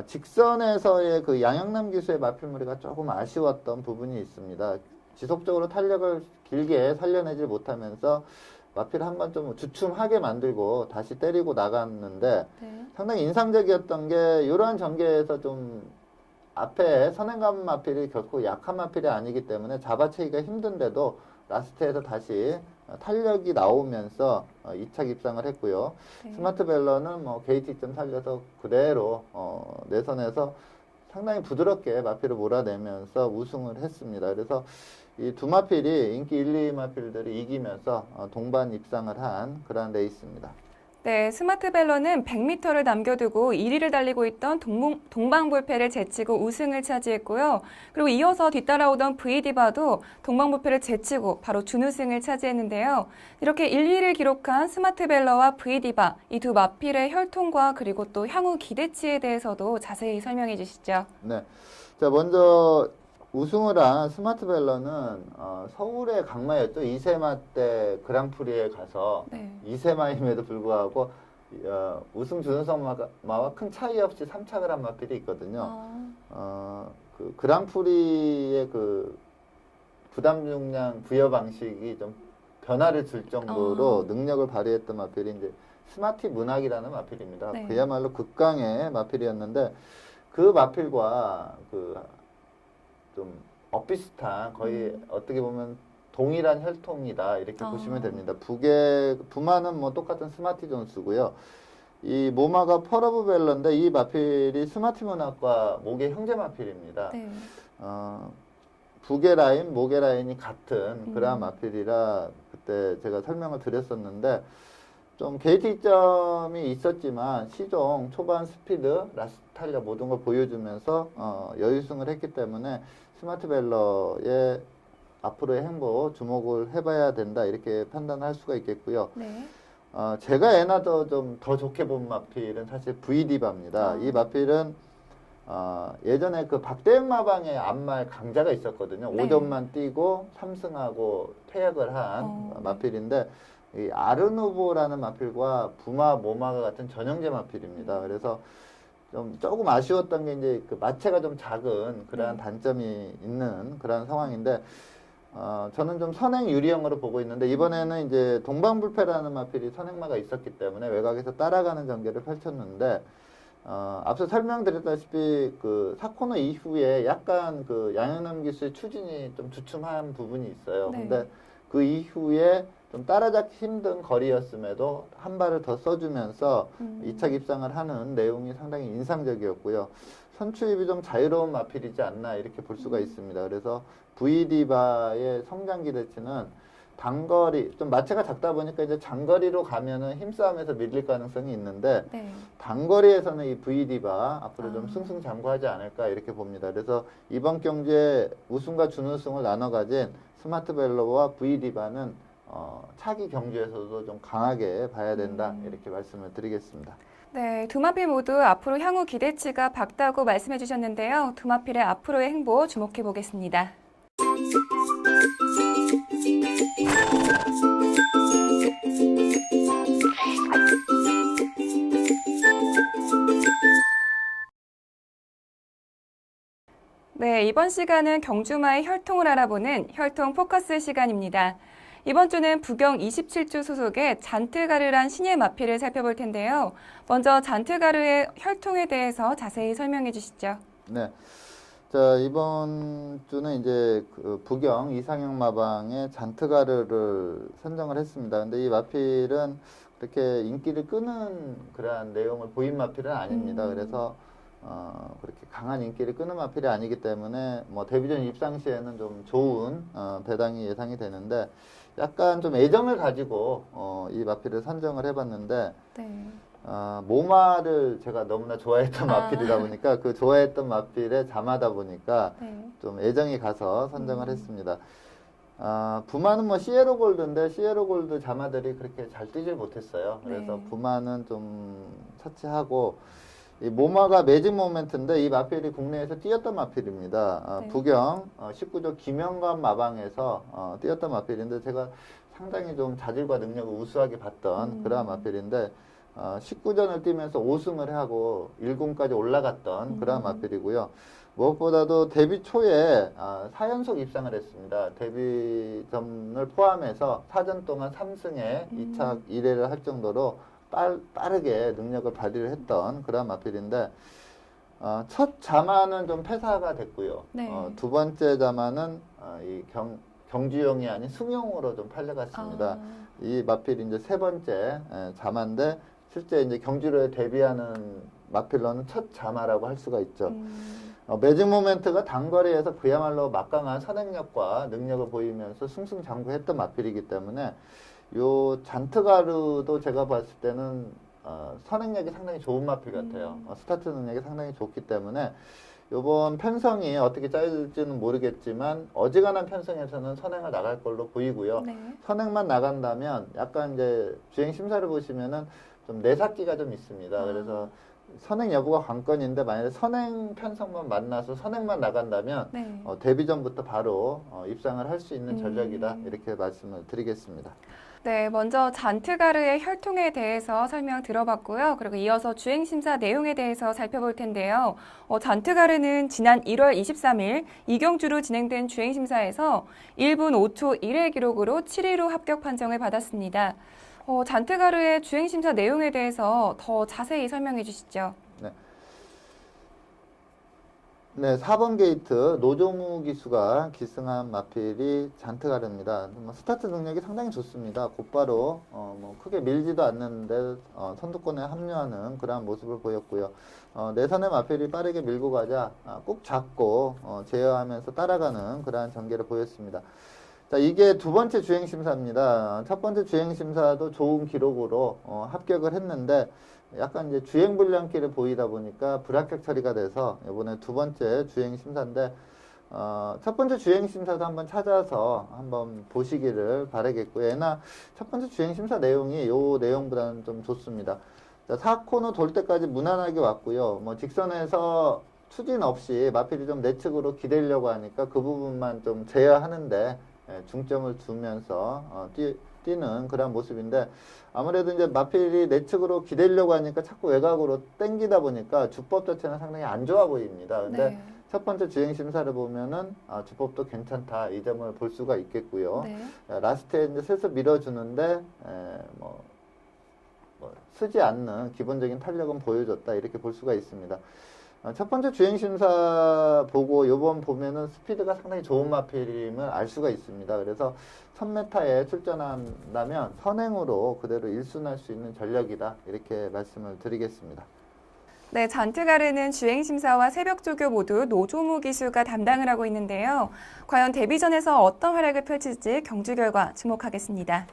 직선에서의 그 양영남 기수의 마필무리가 조금 아쉬웠던 부분이 있습니다. 지속적으로 탄력을 길게 살려내지 못하면서 마필을 한번 좀 주춤하게 만들고 다시 때리고 나갔는데 네. 상당히 인상적이었던 게 이러한 전개에서 좀 앞에 선행감 마필이 결코 약한 마필이 아니기 때문에 잡아채기가 힘든데도 라스트에서 다시 탄력이 나오면서 2차 입상을 했고요. 네. 스마트벨러는 뭐 게이트 점 살려서 그대로 내선에서 상당히 부드럽게 마필을 몰아내면서 우승을 했습니다. 그래서 이 두 마필이 인기 1, 2 마필들이 이기면서 동반 입상을 한 그런 레이스입니다. 네, 스마트벨러는 100m를 남겨두고 1위를 달리고 있던 동방불패를 제치고 우승을 차지했고요. 그리고 이어서 뒤따라오던 V디바도 동방불패를 제치고 바로 준우승을 차지했는데요. 이렇게 1, 2위를 기록한 스마트벨러와 V디바, 이 두 마필의 혈통과 그리고 또 향후 기대치에 대해서도 자세히 설명해 주시죠. 네. 자, 먼저 우승을 한 스마트벨러는 서울의 강마였죠. 이세마 때 그랑프리에 가서 네. 이세마임에도 불구하고 우승 준우승마와 큰 차이 없이 3착을 한 마필이 있거든요. 그 그랑프리의 그 부담 중량 부여 방식이 좀 변화를 줄 정도로 능력을 발휘했던 마필이 이제 스마티 문학이라는 마필입니다. 네. 그야말로 극강의 마필이었는데 그 마필과 그 좀 엇비슷한 거의 어떻게 보면 동일한 혈통이다 이렇게 보시면 됩니다. 부마는 뭐 똑같은 스마티 존스고요. 이 모마가 펄어브 벨러인데 이 마필이 스마티 문학과 목의 형제 마필입니다. 네. 북의 라인, 목의 라인이 같은 그러한 마필이라 그때 제가 설명을 드렸었는데 좀 게이트 이점이 있었지만 시종, 초반 스피드, 라스트 탄력 모든 걸 보여주면서 여유승을 했기 때문에 스마트벨러의 앞으로의 행보 주목을 해봐야 된다 이렇게 판단할 수가 있겠고요. 네. 제가 애나더 좀 더 좋게 본 마필은 사실 V디바입니다. 이 마필은 예전에 그 박대영 마방의 앞말 강자가 있었거든요. 네. 5점만 뛰고 3승하고 퇴역을 한 마필인데 이 아르누보라는 마필과 부마, 모마가 같은 전형제 마필입니다. 그래서 좀 조금 아쉬웠던 게 이제 그 마체가 좀 작은 그러한 단점이 있는 그러한 상황인데 저는 좀 선행 유리형으로 보고 있는데 이번에는 이제 동방불패라는 마필이 선행마가 있었기 때문에 외곽에서 따라가는 전개를 펼쳤는데 앞서 설명드렸다시피 그 사코노 이후에 약간 그 양현남 기수의 추진이 좀 주춤한 부분이 있어요. 네. 근데 그 이후에 좀 따라잡기 힘든 거리였음에도 한 발을 더 써주면서 2차 입상을 하는 내용이 상당히 인상적이었고요. 선출입이 좀 자유로운 마필이지 않나 이렇게 볼 수가 있습니다. 그래서 V디바의 성장 기대치는 단거리, 좀 마체가 작다 보니까 이제 장거리로 가면은 힘싸움에서 밀릴 가능성이 있는데 네. 단거리에서는 이 V디바 앞으로 좀 승승장구하지 않을까 이렇게 봅니다. 그래서 이번 경주에 우승과 준우승을 나눠 가진 스마트벨러와 V디바는 차기 경주에서도 좀 강하게 봐야 된다 이렇게 말씀을 드리겠습니다. 네, 두 마필 모두 앞으로 향후 기대치가 밝다고 말씀해 주셨는데요. 두 마필의 앞으로의 행보 주목해 보겠습니다. 네, 이번 시간은 경주마의 혈통을 알아보는 혈통 포커스 시간입니다. 이번 주는 부경 27주 소속의 잔트가르란 신예 마필을 살펴볼 텐데요. 먼저 잔트가르의 혈통에 대해서 자세히 설명해 주시죠. 네. 자, 이번 주는 이제 그 부경 이상형 마방의 잔트가르를 선정을 했습니다. 근데 이 마필은 그렇게 인기를 끄는 그러한 내용을 보인 마필은 아닙니다. 그래서 그렇게 강한 인기를 끄는 마필이 아니기 때문에 뭐 데뷔전 입상 시에는 좀 좋은 배당이 예상이 되는데 약간 좀 애정을 가지고 이 마필을 선정을 해봤는데 네. 모마를 제가 너무나 좋아했던 마필이다 보니까 그 좋아했던 마필에 잠하다 보니까 네. 좀 애정이 가서 선정을 했습니다. 부마는 뭐 시에로 골드인데 시에로 골드 자마들이 그렇게 잘 뛰질 못했어요. 그래서 네. 부마는 좀 차치하고 이 모마가 매직 모멘트인데 이 마필이 국내에서 뛰었던 마필입니다. 네. 부경 19조 김영관 마방에서 뛰었던 마필인데 제가 상당히 좀 자질과 능력을 우수하게 봤던 그러한 마필인데 19전을 뛰면서 5승을 하고 1군까지 올라갔던 그러한 마필이고요. 무엇보다도 데뷔 초에 4연속 입상을 했습니다. 데뷔전을 포함해서 4전 동안 3승에 2착 1회를 할 정도로 빠르게 능력을 발휘를 했던 그런 마필인데 첫 자마는 좀 패사가 됐고요. 네. 두 번째 자마는 이 경주용이 아닌 승용으로 좀 팔려갔습니다. 이 마필이 이제 세 번째 자마인데 실제 이제 경주로에 데뷔하는 마필로는 첫 자마라고 할 수가 있죠. 매직 모멘트가 단거리에서 그야말로 막강한 선행력과 능력을 보이면서 승승장구했던 마필이기 때문에 요 잔트가르도 제가 봤을 때는 선행력이 상당히 좋은 마필 같아요. 스타트 능력이 상당히 좋기 때문에 요번 편성이 어떻게 짜여질지는 모르겠지만 어지간한 편성에서는 선행을 나갈 걸로 보이고요. 네. 선행만 나간다면 약간 이제 주행 심사를 보시면은 좀 내삭기가 좀 있습니다. 그래서 선행 여부가 관건인데 만약에 선행 편성만 만나서 선행만 나간다면 네. 데뷔 전부터 바로 입상을 할 수 있는 전력이다 이렇게 말씀을 드리겠습니다. 네, 먼저 잔트가르의 혈통에 대해서 설명 들어봤고요. 그리고 이어서 주행심사 내용에 대해서 살펴볼 텐데요. 잔트가르는 지난 1월 23일 이경주로 진행된 주행심사에서 1분 5초 1회 기록으로 7위로 합격 판정을 받았습니다. 잔트가르의 주행심사 내용에 대해서 더 자세히 설명해 주시죠. 네, 4번 게이트 노조무 기수가 기승한 마필이 잔트가르입니다. 스타트 능력이 상당히 좋습니다. 곧바로 뭐 크게 밀지도 않는데 선두권에 합류하는 그러한 모습을 보였고요. 내선의 마필이 빠르게 밀고 가자 꼭 잡고 제어하면서 따라가는 그러한 전개를 보였습니다. 자, 이게 두 번째 주행 심사입니다. 첫 번째 주행 심사도 좋은 기록으로 합격을 했는데 약간 이제 주행 불량기를 보이다 보니까 불합격 처리가 돼서 이번에 두 번째 주행 심사인데 첫 번째 주행 심사도 한번 찾아서 한번 보시기를 바라겠고요. 예나 첫 번째 주행 심사 내용이 요 내용보다는 좀 좋습니다. 자, 4코너 돌 때까지 무난하게 왔고요. 뭐 직선에서 추진 없이 마필이 좀 내측으로 기대려고 하니까 그 부분만 좀 제어하는데 중점을 두면서 뛰는 그런 모습인데 아무래도 이제 마필이 내측으로 기대려고 하니까 자꾸 외곽으로 땡기다 보니까 주법 자체는 상당히 안 좋아 보입니다. 근데 네. 첫 번째 주행 심사를 보면은 주법도 괜찮다 이 점을 볼 수가 있겠고요. 네. 라스트에 이제 슬슬 밀어주는데 뭐 쓰지 않는 기본적인 탄력은 보여줬다 이렇게 볼 수가 있습니다. 첫 번째 주행 심사 보고 요번 보면은 스피드가 상당히 좋은 마필임을 알 수가 있습니다. 그래서 1000m에 출전한다면 선행으로 그대로 1순할 수 있는 전력이다 이렇게 말씀을 드리겠습니다. 네, 잔트가르는 주행심사와 새벽조교 모두 노조무 기수가 담당을 하고 있는데요. 과연 데뷔전에서 어떤 활약을 펼칠지 경주 결과 주목하겠습니다.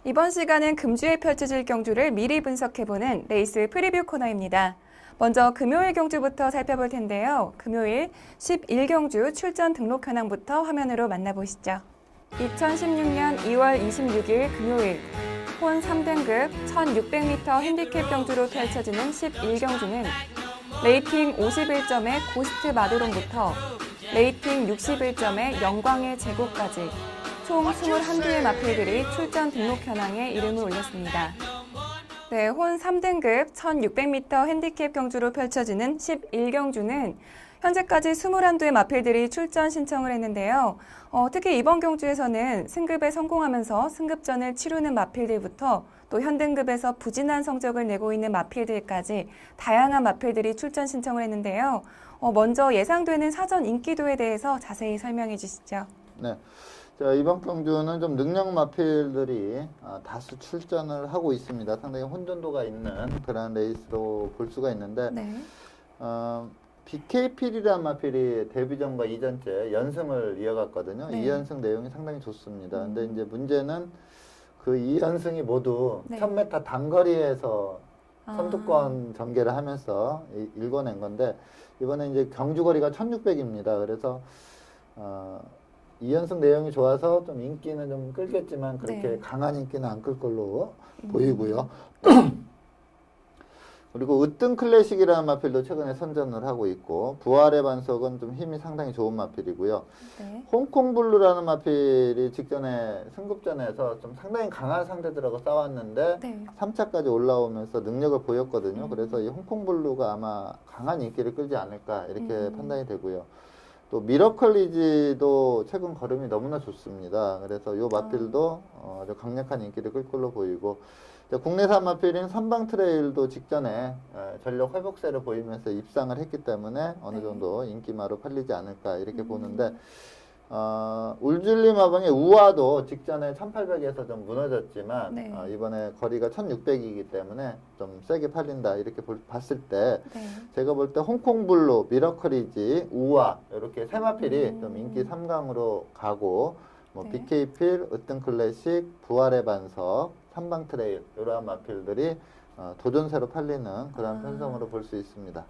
이번 시간은 금주에 펼쳐질 경주를 미리 분석해보는 레이스 프리뷰 코너입니다. 먼저 금요일 경주부터 살펴볼 텐데요. 금요일 11경주 출전 등록 현황부터 화면으로 만나보시죠. 2016년 2월 26일 금요일 혼 3등급 1600m 핸디캡 경주로 펼쳐지는 11경주는 레이팅 51점의 고스트 마드론부터 레이팅 61점의 영광의 제국까지 총 21개의 마필들이 출전 등록 현황에 이름을 올렸습니다. 네, 혼 3등급 1600m 핸디캡 경주로 펼쳐지는 11경주는 현재까지 21두의 마필들이 출전 신청을 했는데요. 특히 이번 경주에서는 승급에 성공하면서 승급전을 치르는 마필들부터 또 현등급에서 부진한 성적을 내고 있는 마필들까지 다양한 마필들이 출전 신청을 했는데요. 먼저 예상되는 사전 인기도에 대해서 자세히 설명해 주시죠. 네. 자, 이번 경주는 좀 능력 마필들이 다수 출전을 하고 있습니다. 상당히 혼돈도가 있는 그런 레이스로 볼 수가 있는데, 네. BK필이라는 마필이 데뷔전과 이전째 연승을 이어갔거든요. 네. 2연승 내용이 상당히 좋습니다. 근데 이제 문제는 그 2연승이 모두 네. 1000m 단거리에서 선두권 전개를 하면서 일궈낸 건데, 이번에 이제 경주거리가 1600입니다. 그래서 2연승 내용이 좋아서 좀 인기는 좀 끌겠지만 그렇게 네. 강한 인기는 안 끌 걸로 보이고요. 그리고 으뜸 클래식이라는 마필도 최근에 선전을 하고 있고, 부활의 반석은 좀 힘이 상당히 좋은 마필이고요. 네. 홍콩블루라는 마필이 직전에 승급전에서 좀 상당히 강한 상대들하고 싸웠는데 네. 3차까지 올라오면서 능력을 보였거든요. 그래서 이 홍콩블루가 아마 강한 인기를 끌지 않을까 이렇게 판단이 되고요. 또 미러컬리지도 최근 걸음이 너무나 좋습니다. 그래서 이 마필도 아주 강력한 인기를 끌 걸로 보이고, 국내산 마필인 선방트레일도 직전에 전력 회복세를 보이면서 입상을 했기 때문에 어느 정도 인기마로 팔리지 않을까 이렇게 보는데, 울줄리 마방의 우아도 직전에 1800에서 좀 무너졌지만 네. 이번에 거리가 1600이기 때문에 좀 세게 팔린다 이렇게 봤을 때, 네. 제가 볼 때 홍콩블루, 미러컬이지, 우아 이렇게 세 마필이 좀 인기 3강으로 가고, 뭐 네. BK필, 으뜸클래식, 부활의 반석, 삼방트레일 이러한 마필들이 도전세로 팔리는 그런 편성으로 볼 수 있습니다.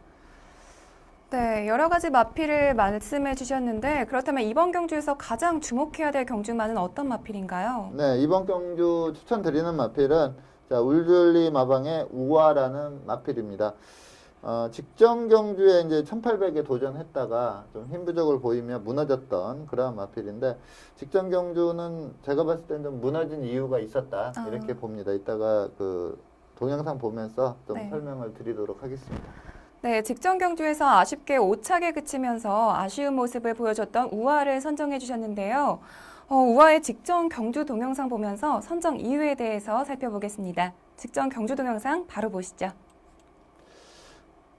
네, 여러 가지 마필을 말씀해 주셨는데 그렇다면 이번 경주에서 가장 주목해야 될 경주마는 어떤 마필인가요? 네, 이번 경주 추천드리는 마필은 울줄리 마방의 우아라는 마필입니다. 직전 경주에 이제 1800에 도전했다가 좀 힘 부족을 보이며 무너졌던 그러한 마필인데, 직전 경주는 제가 봤을 때는 좀 무너진 이유가 있었다 이렇게 봅니다. 이따가 그 동영상 보면서 좀 네. 설명을 드리도록 하겠습니다. 네, 직전 경주에서 아쉽게 5착에 그치면서 아쉬운 모습을 보여줬던 우아를 선정해 주셨는데요. 우아의 직전 경주 동영상 보면서 선정 이유에 대해서 살펴보겠습니다. 직전 경주 동영상 바로 보시죠.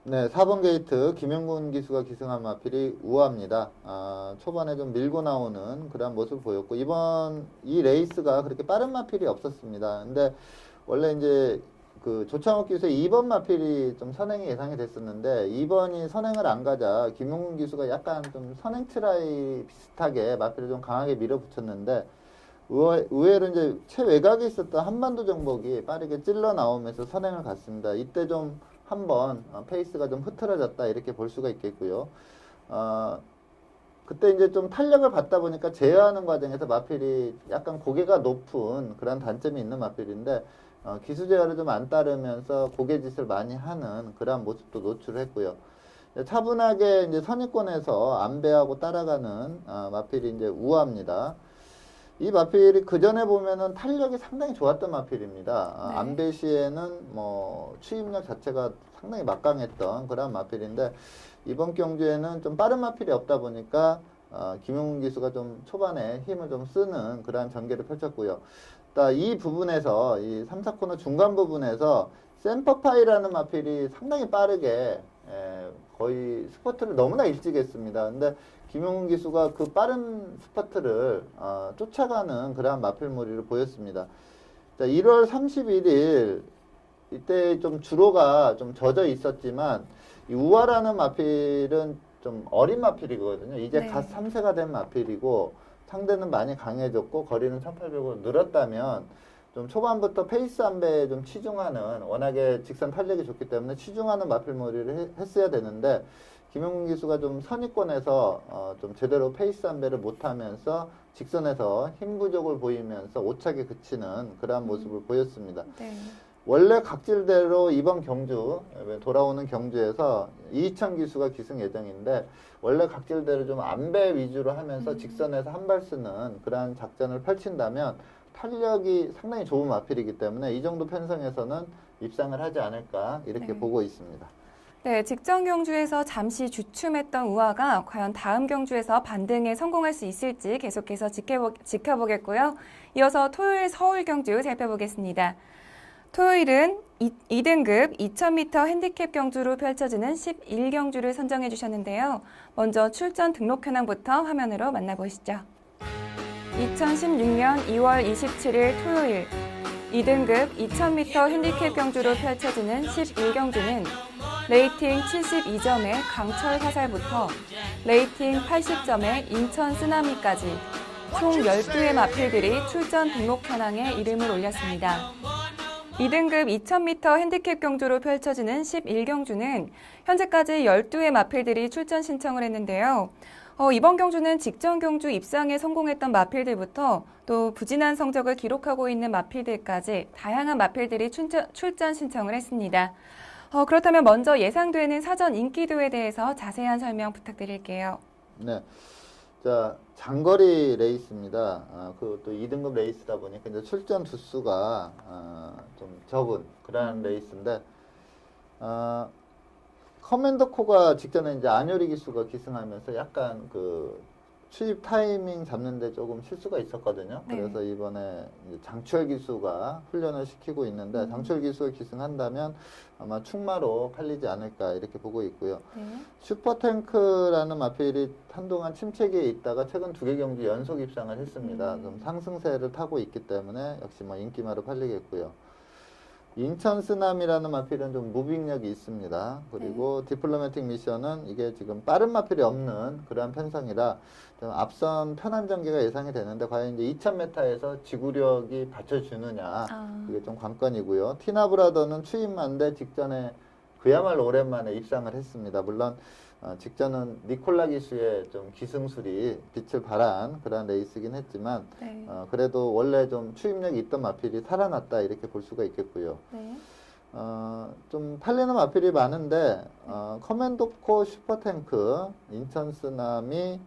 네, 4번 게이트 김영군 기수가 기승한 마필이 우아입니다. 초반에 좀 밀고 나오는 그런 모습을 보였고, 이번 이 레이스가 그렇게 빠른 마필이 없었습니다. 근데 원래 이제 그 조창욱 기수의 2번 마필이 좀 선행이 예상이 됐었는데, 2번이 선행을 안 가자 김영군 기수가 약간 좀 선행 트라이 비슷하게 마필을 좀 강하게 밀어붙였는데, 의외로 이제 최외곽에 있었던 한반도 정복이 빠르게 찔러 나오면서 선행을 갔습니다. 이때 좀 한번 페이스가 좀 흐트러졌다 이렇게 볼 수가 있겠고요. 그때 이제 좀 탄력을 받다 보니까 제어하는 과정에서 마필이 약간 고개가 높은 그런 단점이 있는 마필인데, 기수 제어를 좀 안 따르면서 고개짓을 많이 하는 그런 모습도 노출했고요. 차분하게 이제 선입권에서 안배하고 따라가는 마필이 이제 우아입니다. 이 마필이 그 전에 보면은 탄력이 상당히 좋았던 마필입니다. 네. 안배 시에는 뭐 추임력 자체가 상당히 막강했던 그런 마필인데, 이번 경주에는 좀 빠른 마필이 없다 보니까 김용훈 기수가 좀 초반에 힘을 좀 쓰는 그러한 전개를 펼쳤고요. 이 부분에서 이 3, 4코너 중간 부분에서 샘퍼파이라는 마필이 상당히 빠르게 거의 스퍼트를 너무나 일찍 했습니다. 근데 김용훈 기수가 그 빠른 스퍼트를 쫓아가는 그러한 마필몰이를 보였습니다. 1월 31일 이때 좀 주로가 좀 젖어 있었지만, 이 우아라는 마필은 좀 어린 마필이거든요. 이제 네. 갓 3세가 된 마필이고, 상대는 많이 강해졌고 거리는 1800으로 늘었다면 좀 초반부터 페이스 안배에 좀 치중하는, 워낙에 직선 탄력이 좋기 때문에 치중하는 마필몰이를 했어야 되는데, 김용훈 기수가 좀 선입권에서 좀 제대로 페이스 안배를 못하면서 직선에서 힘 부족을 보이면서 오차게 그치는 그러한 모습을 보였습니다. 네. 원래 각질대로 이번 경주, 돌아오는 경주에서 이희천 기수가 기승 예정인데, 원래 각질대로 좀 안배 위주로 하면서 직선에서 한 발 쓰는 그러한 작전을 펼친다면 탄력이 상당히 좋은 마필이기 때문에 이 정도 편성에서는 입상을 하지 않을까 이렇게 네. 보고 있습니다. 네, 직전 경주에서 잠시 주춤했던 우아가 과연 다음 경주에서 반등에 성공할 수 있을지 계속해서 지켜보겠고요. 이어서 토요일 서울 경주 살펴보겠습니다. 토요일은 2등급 2000m 핸디캡 경주로 펼쳐지는 11경주를 선정해 주셨는데요. 먼저 출전 등록 현황부터 화면으로 만나보시죠. 2016년 2월 27일 토요일 2등급 2000m 핸디캡 경주로 펼쳐지는 11경주는 레이팅 72점의 강철 화살부터 레이팅 80점의 인천 쓰나미까지 총 12의 마필들이 출전 등록 현황에 이름을 올렸습니다. 2등급 2000m 핸디캡 경주로 펼쳐지는 11경주는 현재까지 12의 마필들이 출전 신청을 했는데요. 이번 경주는 직전 경주 입상에 성공했던 마필들부터 또 부진한 성적을 기록하고 있는 마필들까지 다양한 마필들이 출전 신청을 했습니다. 그렇다면 먼저 예상되는 사전 인기도에 대해서 자세한 설명 부탁드릴게요. 네. 자, 장거리 레이스입니다. 그것도 2등급 레이스다 보니까 이제 출전 두수가 좀 적은 그런 레이스인데, 커맨더 코가 직전에 이제 안효리 기수가 기승하면서 약간 그 추입 타이밍 잡는데 조금 실수가 있었거든요. 네. 그래서 이번에 이제 장추열 기수가 훈련을 시키고 있는데, 장추열 기수가 기승한다면 아마 충마로 팔리지 않을까 이렇게 보고 있고요. 네. 슈퍼탱크라는 마필이 한동안 침체기에 있다가 최근 2개 경기 연속 입상을 했습니다. 좀 상승세를 타고 있기 때문에 역시 뭐 인기마로 팔리겠고요. 인천 쓰나미라는 마필은 좀 무빙력이 있습니다. 그리고 디플로매틱 미션은 이게 지금 빠른 마필이 없는 그러한 편성이라 좀 앞선 편한 전개가 예상이 되는데, 과연 이제 2000m에서 지구력이 받쳐주느냐, 그게 좀 관건이고요. 티나브라더는 추임만데 직전에 그야말로 오랜만에 입상을 했습니다. 물론 직전은 니콜라 기수의 좀 기승술이 빛을 발한 그런 레이스긴 했지만, 네. 그래도 원래 좀 추임력이 있던 마필이 살아났다 이렇게 볼 수가 있겠고요. 네. 좀 팔리는 마필이 많은데, 커맨도코 슈퍼탱크, 인천 쓰나미,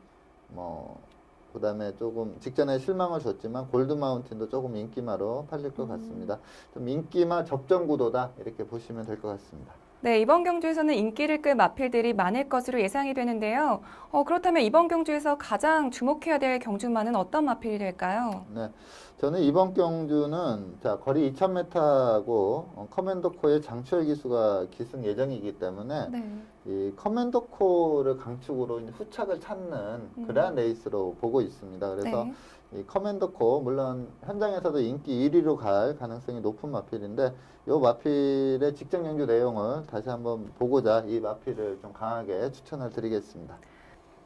그 다음에 조금 직전에 실망을 줬지만 골드마운틴도 조금 인기마로 팔릴 것 같습니다. 좀 인기마 접전 구도다 이렇게 보시면 될 것 같습니다. 네, 이번 경주에서는 인기를 끌 마필들이 많을 것으로 예상이 되는데요. 그렇다면 이번 경주에서 가장 주목해야 될 경주마는 어떤 마필이 될까요? 네, 저는 이번 경주는 거리 2000m하고 커맨더코의 장추열 기수가 기승 예정이기 때문에 네. 이 커맨더코를 강축으로 이제 후착을 찾는 그러한 레이스로 보고 있습니다. 그래서 네. 이 커맨더코 물론 현장에서도 인기 1위로 갈 가능성이 높은 마필인데, 이 마필의 직전 경주 내용을 다시 한번 보고자 이 마필을 좀 강하게 추천을 드리겠습니다.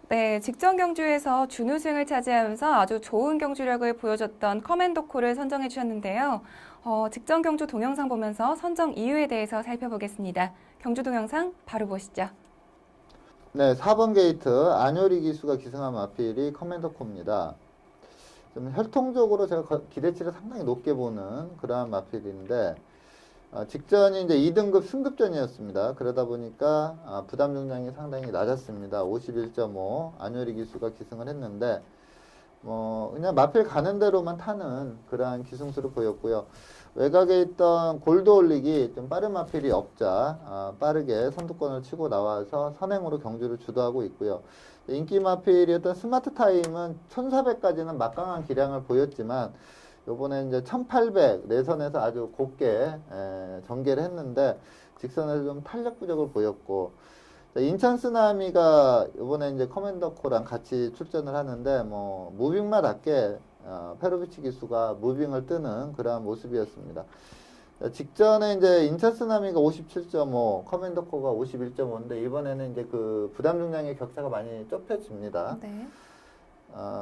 네, 직전 경주에서 준우승을 차지하면서 아주 좋은 경주력을 보여줬던 커맨도코를 선정해 주셨는데요. 직전 경주 동영상 보면서 선정 이유에 대해서 살펴보겠습니다. 경주 동영상 바로 보시죠. 네, 4번 게이트 안효리 기수가 기승한 마필이 커맨더코입니다. 좀 혈통적으로 제가 기대치를 상당히 높게 보는 그러한 마필인데, 직전이 이제 2등급 승급전이었습니다. 그러다 보니까 부담 중량이 상당히 낮았습니다. 51.5 안효리 기수가 기승을 했는데, 그냥 마필 가는 대로만 타는 그러한 기승수를 보였고요. 외곽에 있던 골드 올릭이 좀 빠른 마필이 없자 빠르게 선두권을 치고 나와서 선행으로 경주를 주도하고 있고요. 인기 마필이었던 스마트 타임은 1400까지는 막강한 기량을 보였지만, 요번에 이제 1800 내선에서 아주 곱게 전개를 했는데 직선에서 좀 탄력 부족을 보였고, 인천 쓰나미가 요번에 이제 커맨더코랑 같이 출전을 하는데 무빙마답게 페로비치 기수가 무빙을 뜨는 그러한 모습이었습니다. 직전에 이제 인천 쓰나미가 57.5, 커맨더코가 51.5인데 이번에는 이제 그 부담 중량의 격차가 많이 좁혀집니다. 네.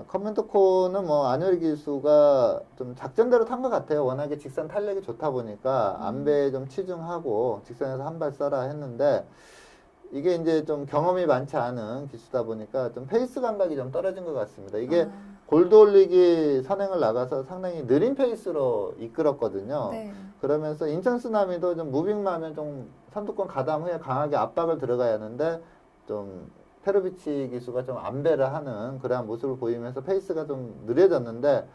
커맨더코는 안효리 기수가 좀 작전대로 탄 것 같아요. 워낙에 직선 탄력이 좋다 보니까 안배에 좀 치중하고 직선에서 한 발 쏴라 했는데, 이게 이제 좀 경험이 많지 않은 기수다 보니까 좀 페이스 감각이 좀 떨어진 것 같습니다. 이게 골드올릭이 선행을 나가서 상당히 느린 페이스로 이끌었거든요. 네. 그러면서 인천 쓰나미도 좀 무빙만 하면 좀 선두권 가담 후에 강하게 압박을 들어가야 하는데, 좀 페로비치 기수가 좀 안배를 하는 그러한 모습을 보이면서 페이스가 좀 느려졌는데,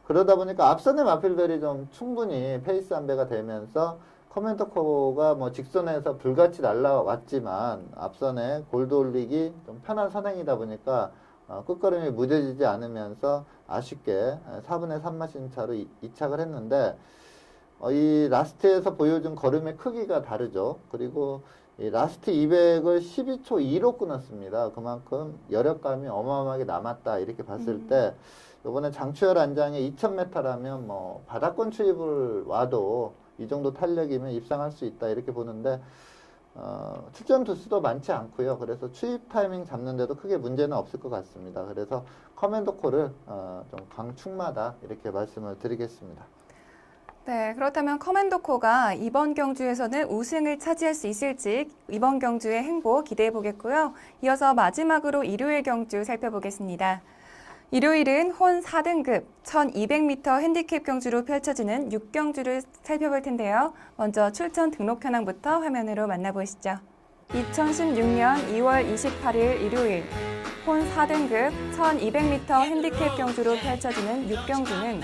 그러다 보니까 앞선의 마필들이 좀 충분히 페이스 안배가 되면서 커맨더코가 뭐 직선에서 불같이 날라왔지만 앞선에 골드 올리기 좀 편한 선행이다 보니까 끝걸음이 무뎌지지 않으면서 아쉽게 4분의 3마신 차로 이착을 했는데 이 라스트에서 보여준 걸음의 크기가 다르죠. 그리고 이 라스트 200을 12초 2로 끊었습니다. 그만큼 여력감이 어마어마하게 남았다 이렇게 봤을 때 이번에 장추열 안장이 2000m라면 뭐 바닥권 추입을 와도 이 정도 탄력이면 입상할 수 있다 이렇게 보는데 출전 두수도 많지 않고요. 그래서 추입 타이밍 잡는데도 크게 문제는 없을 것 같습니다. 그래서 커맨더콜을 좀 강축마다 이렇게 말씀을 드리겠습니다. 네, 그렇다면 커맨더코가 이번 경주에서는 우승을 차지할 수 있을지 이번 경주의 행보 기대해 보겠고요. 이어서 마지막으로 일요일 경주 살펴보겠습니다. 일요일은 혼 4등급 1200m 핸디캡 경주로 펼쳐지는 6경주를 살펴볼 텐데요. 먼저 출전 등록 현황부터 화면으로 만나보시죠. 2016년 2월 28일 일요일 혼 4등급 1200m 핸디캡 경주로 펼쳐지는 6경주는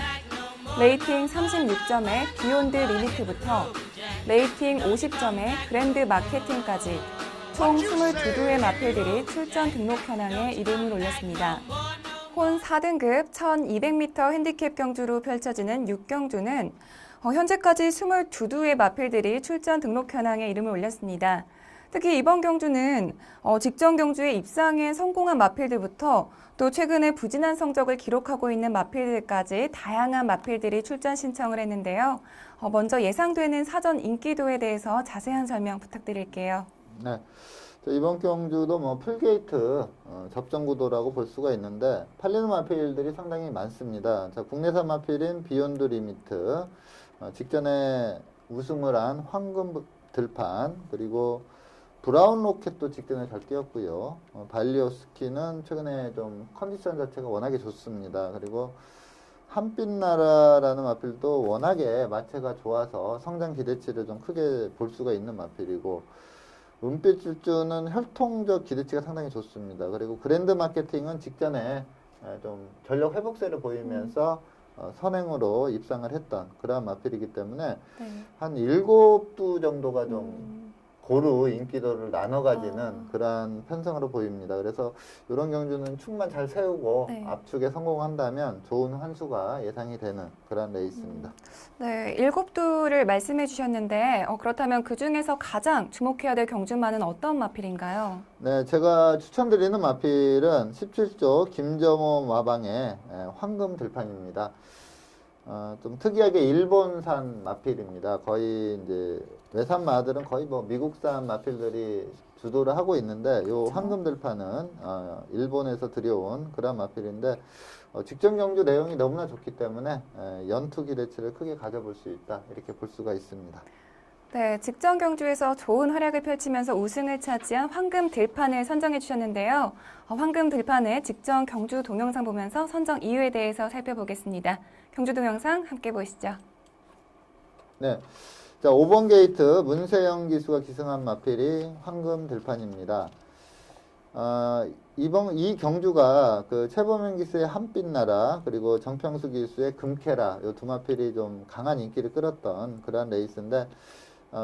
레이팅 36점의 비욘드 리미트부터 레이팅 50점의 그랜드 마케팅까지 총 22두의 마필들이 출전 등록 현황에 이름을 올렸습니다. 혼 4등급 1200m 핸디캡 경주로 펼쳐지는 6경주는 현재까지 22두의 마필들이 출전 등록 현황에 이름을 올렸습니다. 특히 이번 경주는 직전 경주에 입상에 성공한 마필들부터 또 최근에 부진한 성적을 기록하고 있는 마필들까지 다양한 마필들이 출전 신청을 했는데요. 먼저 예상되는 사전 인기도에 대해서 자세한 설명 부탁드릴게요. 네. 이번 경주도 뭐 풀게이트 접전 구도라고 볼 수가 있는데 팔리는 마필들이 상당히 많습니다. 자, 국내산 마필인 비욘드 리미트, 직전에 우승을 한 황금 들판, 그리고 브라운 로켓도 직전에 잘 뛰었고요. 발리오스키는 최근에 좀 컨디션 자체가 워낙에 좋습니다. 그리고 한빛나라라는 마필도 워낙에 마체가 좋아서 성장 기대치를 좀 크게 볼 수가 있는 마필이고, 은빛 질주는 혈통적 기대치가 상당히 좋습니다. 그리고 그랜드 마케팅은 직전에 좀 전력 회복세를 보이면서 선행으로 입상을 했던 그러한 마필이기 때문에 한 7두 정도가 좀 고루 인기도를 나눠 가지는 그러한 편성으로 보입니다. 그래서 이런 경주는 축만 잘 세우고 압축에 성공한다면 좋은 환수가 예상이 되는 그런 레이스입니다. 네, 7두를 말씀해 주셨는데 그렇다면 그중에서 가장 주목해야 될 경주마는 어떤 마필인가요? 네, 제가 추천드리는 마필은 17조 김점호 마방의 황금 들판입니다. 좀 특이하게 일본산 마필입니다. 거의 이제 외산 마들은 거의 뭐 미국산 마필들이 주도를 하고 있는데 요 황금 들판은 일본에서 들여온 그런 마필인데 직전 경주 내용이 너무나 좋기 때문에 연투 기대치를 크게 가져볼 수 있다 이렇게 볼 수가 있습니다. 네, 직전 경주에서 좋은 활약을 펼치면서 우승을 차지한 황금 들판을 선정해 주셨는데요. 황금 들판의 직전 경주 동영상 보면서 선정 이유에 대해서 살펴보겠습니다. 경주 동영상 함께 보시죠. 네, 자 5번 게이트 문세영 기수가 기승한 마필이 황금 들판입니다. 이 경주가 그 최범현 기수의 한빛나라 그리고 정평수 기수의 금케라 요 두 마필이 좀 강한 인기를 끌었던 그러한 레이스인데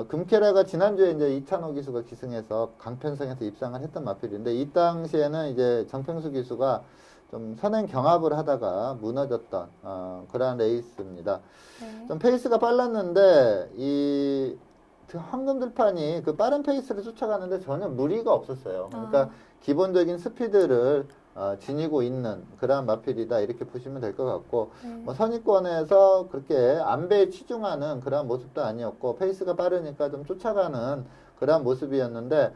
금케라가 지난주에 이제 이찬호 기수가 기승해서 강편성에서 입상을 했던 마필인데 이 당시에는 이제 정평수 기수가 좀 선행 경합을 하다가 무너졌던 그러한 레이스입니다. 좀 페이스가 빨랐는데 이 황금 들판이 그 빠른 페이스를 쫓아가는데 전혀 무리가 없었어요. 그러니까 기본적인 스피드를 지니고 있는 그러한 마필이다 이렇게 보시면 될 것 같고 뭐 선입권에서 그렇게 안배에 치중하는 그러한 모습도 아니었고 페이스가 빠르니까 좀 쫓아가는 그러한 모습이었는데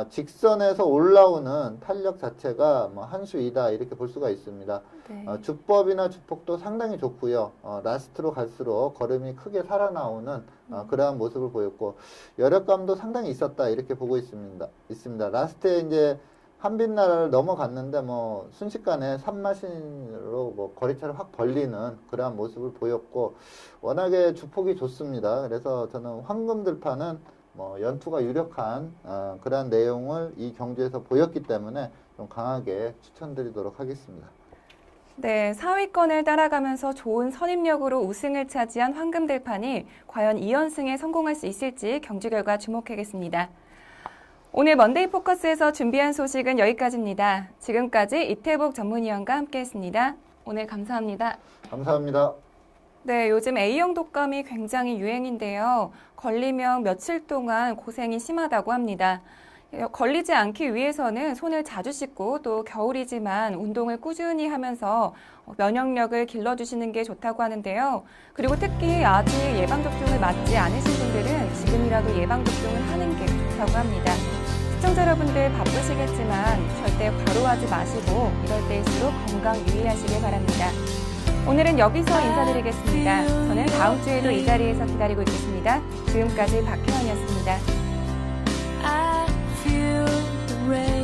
직선에서 올라오는 탄력 자체가 뭐 한수이다 이렇게 볼 수가 있습니다. 주법이나 주폭도 상당히 좋고요. 라스트로 갈수록 걸음이 크게 살아나오는 그러한 모습을 보였고 여력감도 상당히 있었다 이렇게 보고 있습니다. 라스트에 이제 한빛나라를 넘어갔는데 뭐 순식간에 3마신으로 뭐 거리차를 확 벌리는 그러한 모습을 보였고 워낙에 주폭이 좋습니다. 그래서 저는 황금 들판은 뭐 연투가 유력한 그러한 내용을 이 경주에서 보였기 때문에 좀 강하게 추천드리도록 하겠습니다. 네, 상위권을 따라가면서 좋은 선임력으로 우승을 차지한 황금들판이 과연 2연승에 성공할 수 있을지 경주 결과 주목하겠습니다. 오늘 먼데이 포커스에서 준비한 소식은 여기까지입니다. 지금까지 이태복 전문위원과 함께했습니다. 오늘 감사합니다. 감사합니다. 네, 요즘 A형 독감이 굉장히 유행인데요. 걸리면 며칠 동안 고생이 심하다고 합니다. 걸리지 않기 위해서는 손을 자주 씻고 또 겨울이지만 운동을 꾸준히 하면서 면역력을 길러주시는 게 좋다고 하는데요. 그리고 특히 아직 예방접종을 맞지 않으신 분들은 지금이라도 예방접종을 하는 게 좋다고 합니다. 시청자 여러분들 바쁘시겠지만 절대 과로하지 마시고 이럴 때일수록 건강 유의하시길 바랍니다. 오늘은 여기서 인사드리겠습니다. 저는 다음 주에도 이 자리에서 기다리고 있겠습니다. 지금까지 박혜원이었습니다. I feel the rain.